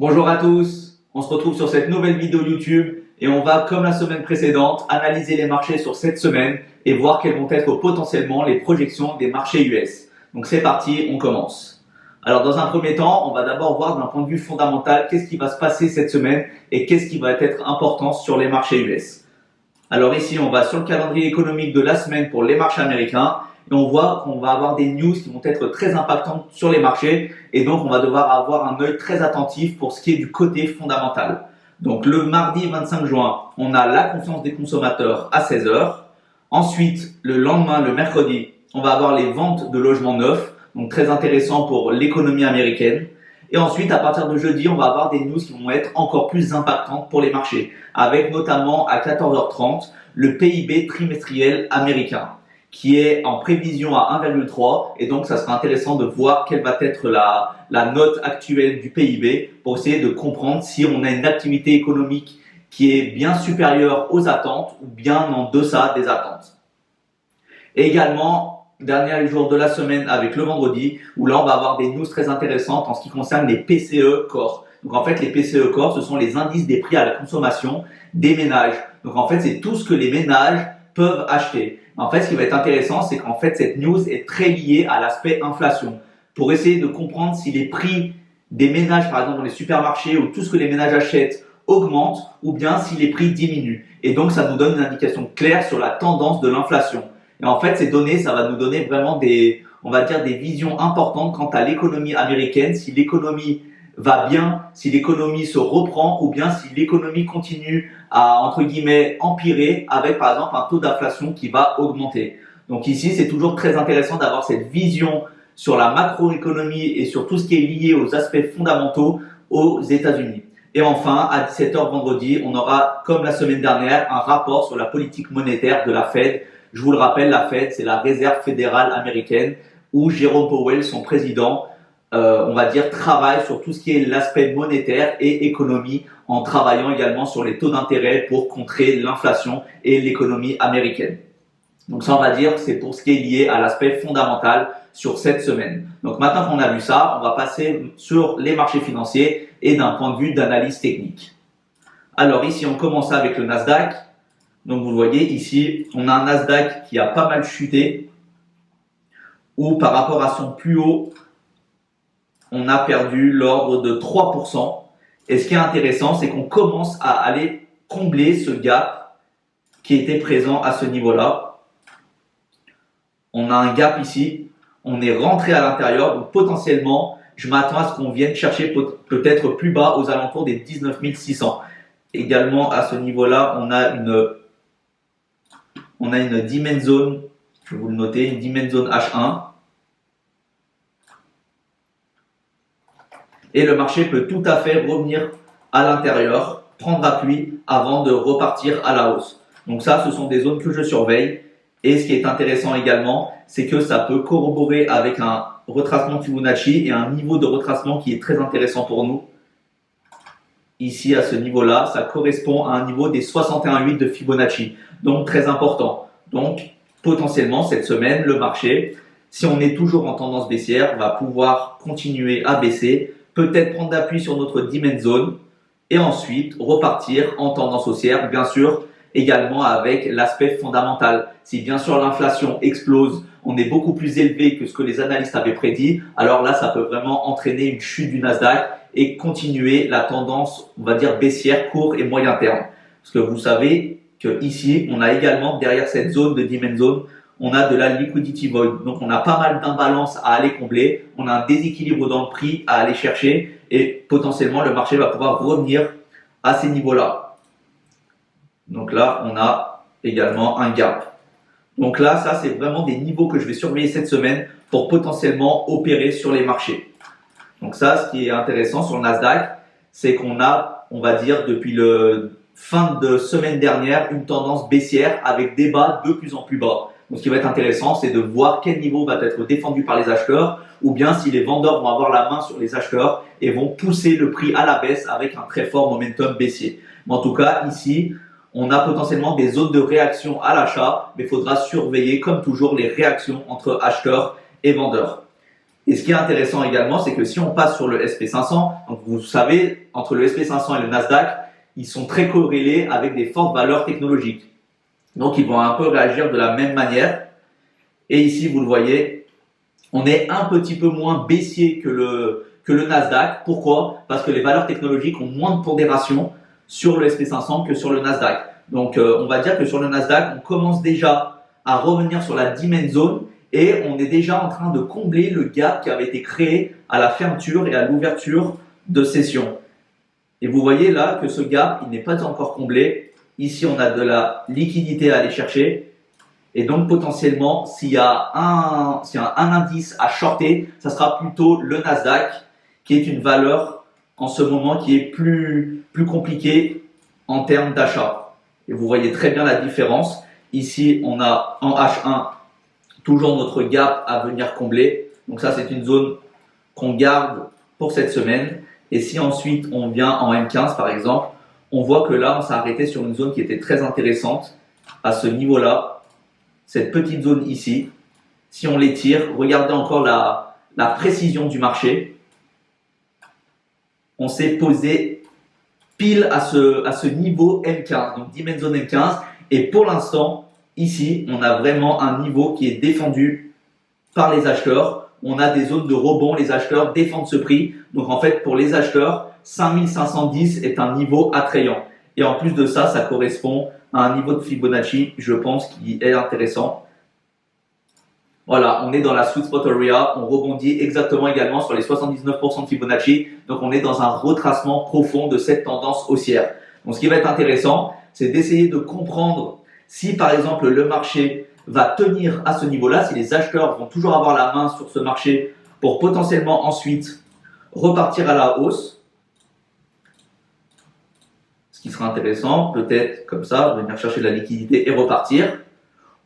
Bonjour à tous, on se retrouve sur cette nouvelle vidéo YouTube et on va, comme la semaine précédente, analyser les marchés sur cette semaine et voir quelles vont être potentiellement les projections des marchés US. Donc c'est parti, on commence. Alors dans un premier temps, on va d'abord voir d'un point de vue fondamental qu'est-ce qui va se passer cette semaine et qu'est-ce qui va être important sur les marchés US. Alors ici, on va sur le calendrier économique de la semaine pour les marchés américains et on voit qu'on va avoir des news qui vont être très impactantes sur les marchés et donc on va devoir avoir un œil très attentif pour ce qui est du côté fondamental. Donc le mardi 25 juin, on a la confiance des consommateurs à 16 heures. Ensuite, le lendemain, le mercredi, on va avoir les ventes de logements neufs, donc très intéressant pour l'économie américaine. Et ensuite, à partir de jeudi, on va avoir des news qui vont être encore plus impactantes pour les marchés, avec notamment à 14h30 le PIB trimestriel américain, qui est en prévision à 1,3 et donc ça sera intéressant de voir quelle va être la note actuelle du PIB pour essayer de comprendre si on a une activité économique qui est bien supérieure aux attentes ou bien en deçà des attentes. Et également, dernier jour de la semaine avec le vendredi, où là on va avoir des news très intéressantes en ce qui concerne les PCE Core. Donc en fait les PCE Core, ce sont les indices des prix à la consommation des ménages. Donc en fait c'est tout ce que les ménages peuvent acheter. En fait ce qui va être intéressant, c'est qu'en fait cette news est très liée à l'aspect inflation. Pour essayer de comprendre si les prix des ménages, par exemple dans les supermarchés ou tout ce que les ménages achètent augmentent ou bien si les prix diminuent. Et donc ça nous donne une indication claire sur la tendance de l'inflation. Et en fait, ces données, ça va nous donner vraiment on va dire des visions importantes quant à l'économie américaine, si l'économie va bien, si l'économie se reprend ou bien si l'économie continue à, entre guillemets, empirer avec, par exemple, un taux d'inflation qui va augmenter. Donc ici, c'est toujours très intéressant d'avoir cette vision sur la macroéconomie et sur tout ce qui est lié aux aspects fondamentaux aux États-Unis. Et enfin, à 17h vendredi, on aura, comme la semaine dernière, un rapport sur la politique monétaire de la Fed. Je vous le rappelle, la Fed, c'est la Réserve fédérale américaine où Jérôme Powell, son président, on va dire, travaille sur tout ce qui est l'aspect monétaire et économie en travaillant également sur les taux d'intérêt pour contrer l'inflation et l'économie américaine. Donc ça, on va dire, c'est pour ce qui est lié à l'aspect fondamental sur cette semaine. Donc maintenant qu'on a vu ça, on va passer sur les marchés financiers et d'un point de vue d'analyse technique. Alors ici, on commence avec le Nasdaq. Donc vous le voyez ici, on a un Nasdaq qui a pas mal chuté, où par rapport à son plus haut, on a perdu l'ordre de 3%. Et ce qui est intéressant, c'est qu'on commence à aller combler ce gap qui était présent à ce niveau-là. On a un gap ici, on est rentré à l'intérieur, donc potentiellement, je m'attends à ce qu'on vienne chercher peut-être plus bas aux alentours des 19 600. Également à ce niveau-là, on a une demand zone, je vais vous le noter, une demand zone H1. Et le marché peut tout à fait revenir à l'intérieur, prendre appui avant de repartir à la hausse. Donc ça, ce sont des zones que je surveille. Et ce qui est intéressant également, c'est que ça peut corroborer avec un retracement Fibonacci et un niveau de retracement qui est très intéressant pour nous. Ici, à ce niveau-là, ça correspond à un niveau des 61,8 de Fibonacci. Donc, très important. Donc, potentiellement, cette semaine, le marché, si on est toujours en tendance baissière, va pouvoir continuer à baisser, peut-être prendre appui sur notre demand zone et ensuite repartir en tendance haussière, bien sûr, également avec l'aspect fondamental. Si bien sûr l'inflation explose, on est beaucoup plus élevé que ce que les analystes avaient prédit, alors là, ça peut vraiment entraîner une chute du Nasdaq et continuer la tendance, on va dire, baissière court et moyen terme. Parce que vous savez que ici, on a également derrière cette zone de demand zone, on a de la liquidity void. Donc, on a pas mal d'imbalances à aller combler. On a un déséquilibre dans le prix à aller chercher et potentiellement, le marché va pouvoir revenir à ces niveaux-là. Donc là, on a également un gap. Donc là, ça, c'est vraiment des niveaux que je vais surveiller cette semaine pour potentiellement opérer sur les marchés. Donc ça, ce qui est intéressant sur le Nasdaq, c'est qu'on a, on va dire, depuis le fin de semaine dernière, une tendance baissière avec des bas de plus en plus bas. Donc ce qui va être intéressant, c'est de voir quel niveau va être défendu par les acheteurs ou bien si les vendeurs vont avoir la main sur les acheteurs et vont pousser le prix à la baisse avec un très fort momentum baissier. Mais en tout cas, ici, on a potentiellement des zones de réaction à l'achat, mais il faudra surveiller, comme toujours, les réactions entre acheteurs et vendeurs. Et ce qui est intéressant également, c'est que si on passe sur le SP500, donc vous savez, entre le SP500 et le Nasdaq, ils sont très corrélés avec des fortes valeurs technologiques. Donc, ils vont un peu réagir de la même manière. Et ici, vous le voyez, on est un petit peu moins baissier que le Nasdaq. Pourquoi? Parce que les valeurs technologiques ont moins de pondération sur le SP500 que sur le Nasdaq. Donc, on va dire que sur le Nasdaq, on commence déjà à revenir sur la demand zone et on est déjà en train de combler le gap qui avait été créé à la fermeture et à l'ouverture de session. Et vous voyez là que ce gap, il n'est pas encore comblé. Ici, on a de la liquidité à aller chercher. Et donc, potentiellement, s'il y a un indice à shorter, ça sera plutôt le Nasdaq, qui est une valeur en ce moment qui est plus compliquée en termes d'achat. Et vous voyez très bien la différence. Ici, on a en H1 toujours notre gap à venir combler. Donc ça, c'est une zone qu'on garde pour cette semaine. Et si ensuite on vient en M15 par exemple, on voit que là, on s'est arrêté sur une zone qui était très intéressante à ce niveau-là. Cette petite zone ici, si on l'étire, regardez encore la précision du marché. On s'est posé pile à ce niveau M15, donc Demand Zone M15. Et pour l'instant, ici, on a vraiment un niveau qui est défendu par les acheteurs. On a des zones de rebond, les acheteurs défendent ce prix. Donc en fait, pour les acheteurs, 5510 est un niveau attrayant. Et en plus de ça, ça correspond à un niveau de Fibonacci, je pense, qui est intéressant. Voilà, on est dans la sweet spot area, on rebondit exactement également sur les 79% de Fibonacci. Donc on est dans un retracement profond de cette tendance haussière. Donc ce qui va être intéressant, c'est d'essayer de comprendre si par exemple le marché va tenir à ce niveau-là, si les acheteurs vont toujours avoir la main sur ce marché pour potentiellement ensuite repartir à la hausse. Ce qui sera intéressant, peut-être comme ça, venir chercher de la liquidité et repartir.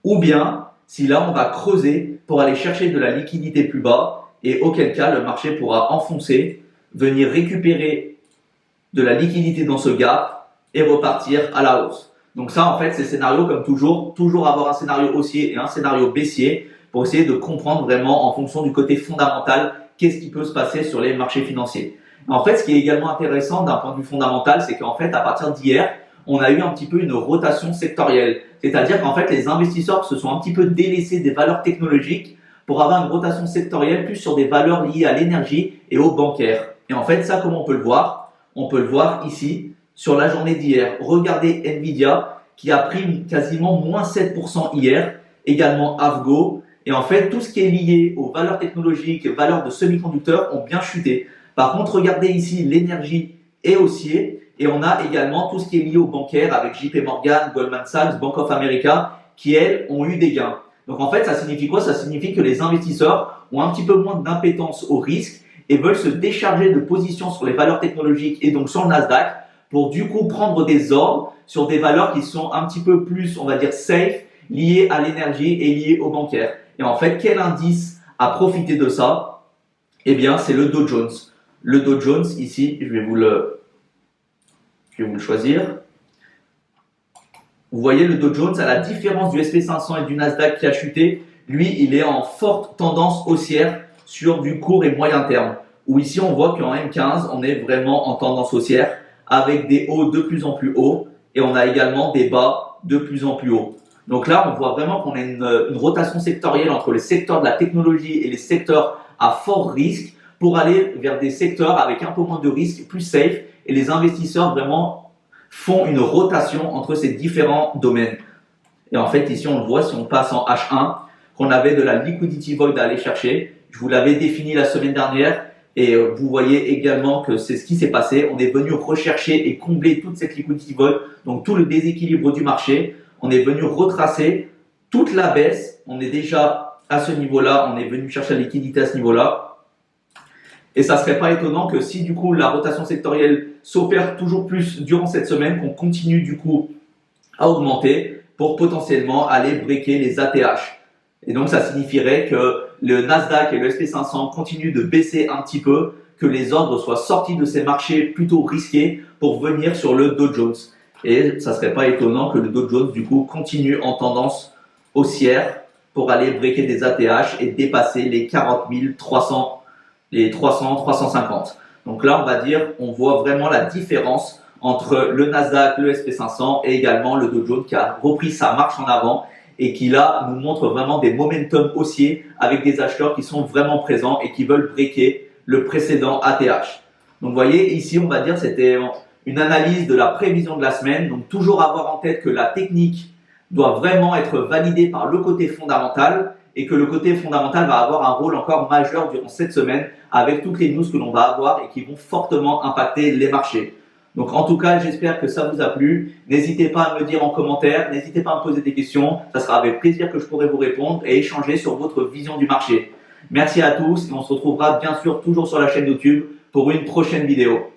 Ou bien, si là on va creuser pour aller chercher de la liquidité plus bas et auquel cas le marché pourra enfoncer, venir récupérer de la liquidité dans ce gap et repartir à la hausse. Donc ça, en fait, c'est scénario comme toujours avoir un scénario haussier et un scénario baissier pour essayer de comprendre vraiment en fonction du côté fondamental qu'est-ce qui peut se passer sur les marchés financiers. En fait, ce qui est également intéressant d'un point de vue fondamental, c'est qu'en fait, à partir d'hier, on a eu un petit peu une rotation sectorielle. C'est-à-dire qu'en fait, les investisseurs se sont un petit peu délaissés des valeurs technologiques pour avoir une rotation sectorielle plus sur des valeurs liées à l'énergie et au bancaire. Et en fait, ça, comment on peut le voir? On peut le voir ici sur la journée d'hier. Regardez Nvidia qui a pris quasiment moins 7% hier, également Avgo. Et en fait, tout ce qui est lié aux valeurs technologiques, valeurs de semi-conducteurs ont bien chuté. Par contre, regardez ici l'énergie est haussier et on a également tout ce qui est lié au bancaire avec JP Morgan, Goldman Sachs, Bank of America qui, elles, ont eu des gains. Donc en fait, ça signifie quoi? Ça signifie que les investisseurs ont un petit peu moins d'impétence au risque et veulent se décharger de positions sur les valeurs technologiques et donc sur le Nasdaq pour du coup prendre des ordres sur des valeurs qui sont un petit peu plus, on va dire, safe, liées à l'énergie et liées au bancaire. Et en fait, quel indice a profité de ça? Eh bien, c'est le Dow Jones. Le Dow Jones, ici, je vais vous le choisir. Vous voyez le Dow Jones, à la différence du SP500 et du Nasdaq qui a chuté, lui, il est en forte tendance haussière sur du court et moyen terme. Où ici, on voit qu'en M15, on est vraiment en tendance haussière avec des hauts de plus en plus hauts et on a également des bas de plus en plus hauts. Donc là, on voit vraiment qu'on a une rotation sectorielle entre les secteurs de la technologie et les secteurs à fort risque pour aller vers des secteurs avec un peu moins de risque, plus safe. Et les investisseurs vraiment font une rotation entre ces différents domaines. Et en fait, ici, on le voit, si on passe en H1, qu'on avait de la liquidity void à aller chercher. Je vous l'avais défini la semaine dernière. Et vous voyez également que c'est ce qui s'est passé. On est venu rechercher et combler toute cette liquidity void, donc tout le déséquilibre du marché. On est venu retracer toute la baisse. On est déjà à ce niveau-là. On est venu chercher la liquidité à ce niveau-là. Et ça serait pas étonnant que si du coup la rotation sectorielle s'opère toujours plus durant cette semaine, qu'on continue du coup à augmenter pour potentiellement aller breaker les ATH. Et donc ça signifierait que le Nasdaq et le SP500 continuent de baisser un petit peu, que les ordres soient sortis de ces marchés plutôt risqués pour venir sur le Dow Jones. Et ça serait pas étonnant que le Dow Jones du coup continue en tendance haussière pour aller breaker des ATH et dépasser les 40 300, les 300, 350. Donc là, on va dire, on voit vraiment la différence entre le Nasdaq, le SP500 et également le Dow Jones qui a repris sa marche en avant et qui là nous montre vraiment des momentum haussiers avec des acheteurs qui sont vraiment présents et qui veulent breaker le précédent ATH. Donc vous voyez, ici on va dire c'était une analyse de la prévision de la semaine. Donc toujours avoir en tête que la technique doit vraiment être validée par le côté fondamental et que le côté fondamental va avoir un rôle encore majeur durant cette semaine avec toutes les news que l'on va avoir et qui vont fortement impacter les marchés. Donc en tout cas, j'espère que ça vous a plu. N'hésitez pas à me dire en commentaire, n'hésitez pas à me poser des questions. Ça sera avec plaisir que je pourrai vous répondre et échanger sur votre vision du marché. Merci à tous et on se retrouvera bien sûr toujours sur la chaîne YouTube pour une prochaine vidéo.